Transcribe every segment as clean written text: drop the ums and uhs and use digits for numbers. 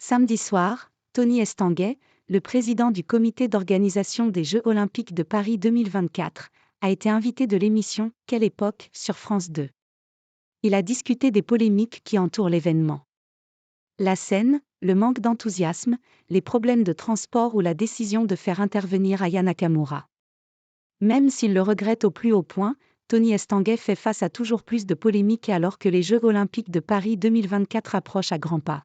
Samedi soir, Tony Estanguet, le président du comité d'organisation des Jeux Olympiques de Paris 2024, a été invité de l'émission Quelle époque sur France 2. Il a discuté des polémiques qui entourent l'événement. La scène, le manque d'enthousiasme, les problèmes de transport ou la décision de faire intervenir Aya Nakamura. Même s'il le regrette au plus haut point, Tony Estanguet fait face à toujours plus de polémiques alors que les Jeux Olympiques de Paris 2024 approchent à grands pas.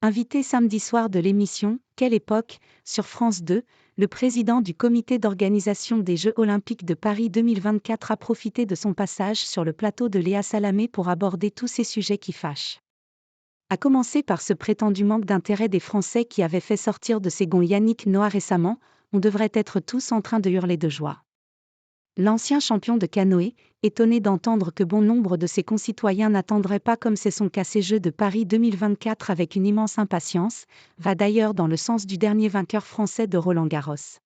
Invité samedi soir de l'émission Quelle époque sur France 2, le président du comité d'organisation des Jeux Olympiques de Paris 2024 a profité de son passage sur le plateau de Léa Salamé pour aborder tous ces sujets qui fâchent. À commencer par ce prétendu manque d'intérêt des Français qui avait fait sortir de ses gonds Yannick Noah récemment, on devrait être tous en train de hurler de joie. L'ancien champion de canoë, étonné d'entendre que bon nombre de ses concitoyens n'attendraient pas comme c'est son cas ces Jeux de Paris 2024 avec une immense impatience, va d'ailleurs dans le sens du dernier vainqueur français de Roland-Garros.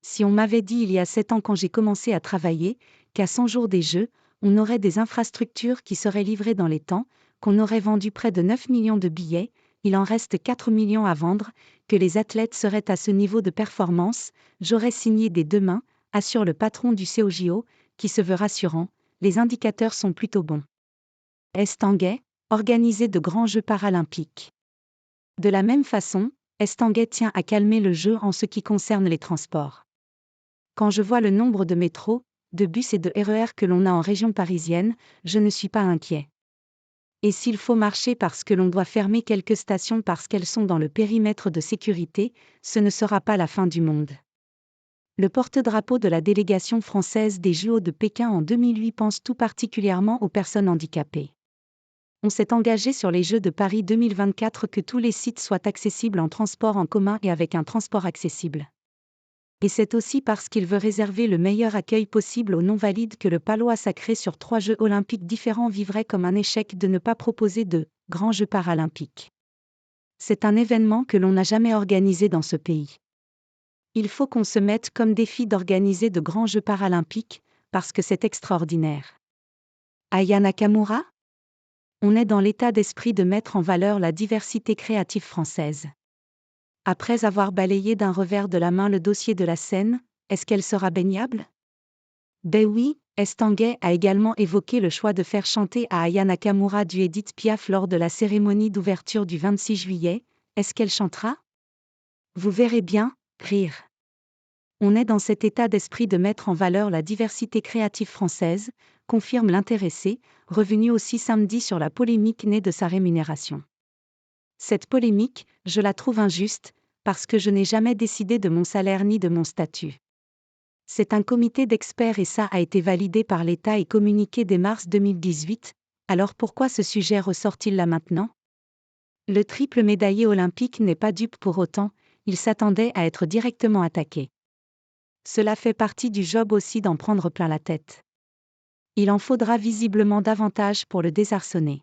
Si on m'avait dit il y a 7 ans quand j'ai commencé à travailler, qu'à 100 jours des Jeux, on aurait des infrastructures qui seraient livrées dans les temps, qu'on aurait vendu près de 9 millions de billets, il en reste 4 millions à vendre, que les athlètes seraient à ce niveau de performance, j'aurais signé dès demain, assure le patron du COJO, qui se veut rassurant, les indicateurs sont plutôt bons. Estanguet, organiser de grands Jeux paralympiques. De la même façon, Estanguet tient à calmer le jeu en ce qui concerne les transports. Quand je vois le nombre de métros, de bus et de RER que l'on a en région parisienne, je ne suis pas inquiet. Et s'il faut marcher parce que l'on doit fermer quelques stations parce qu'elles sont dans le périmètre de sécurité, ce ne sera pas la fin du monde. Le porte-drapeau de la délégation française des JO de Pékin en 2008 pense tout particulièrement aux personnes handicapées. On s'est engagé sur les Jeux de Paris 2024 que tous les sites soient accessibles en transport en commun et avec un transport accessible. Et c'est aussi parce qu'il veut réserver le meilleur accueil possible aux non-valides que le palois sacré sur 3 Jeux olympiques différents vivrait comme un échec de ne pas proposer de « grands Jeux paralympiques ». C'est un événement que l'on n'a jamais organisé dans ce pays. Il faut qu'on se mette comme défi d'organiser de grands Jeux paralympiques, parce que c'est extraordinaire. Aya Nakamura ? On est dans l'état d'esprit de mettre en valeur la diversité créative française. Après avoir balayé d'un revers de la main le dossier de la scène, est-ce qu'elle sera baignable ? Ben oui, Estanguet a également évoqué le choix de faire chanter à Aya Nakamura du Édith Piaf lors de la cérémonie d'ouverture du 26 juillet, est-ce qu'elle chantera ? Vous verrez bien, rire. On est dans cet état d'esprit de mettre en valeur la diversité créative française, confirme l'intéressé, revenu aussi samedi sur la polémique née de sa rémunération. Cette polémique, je la trouve injuste, parce que je n'ai jamais décidé de mon salaire ni de mon statut. C'est un comité d'experts et ça a été validé par l'État et communiqué dès mars 2018, alors pourquoi ce sujet ressort-il là maintenant ? Le triple médaillé olympique n'est pas dupe pour autant, il s'attendait à être directement attaqué. Cela fait partie du job aussi d'en prendre plein la tête. Il en faudra visiblement davantage pour le désarçonner.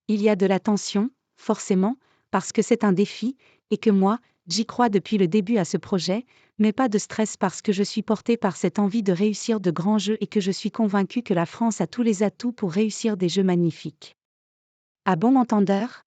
Il y a de la tension, forcément, parce que c'est un défi, et que moi, j'y crois depuis le début à ce projet, mais pas de stress parce que je suis portée par cette envie de réussir de grands jeux et que je suis convaincue que la France a tous les atouts pour réussir des jeux magnifiques. À bon entendeur ?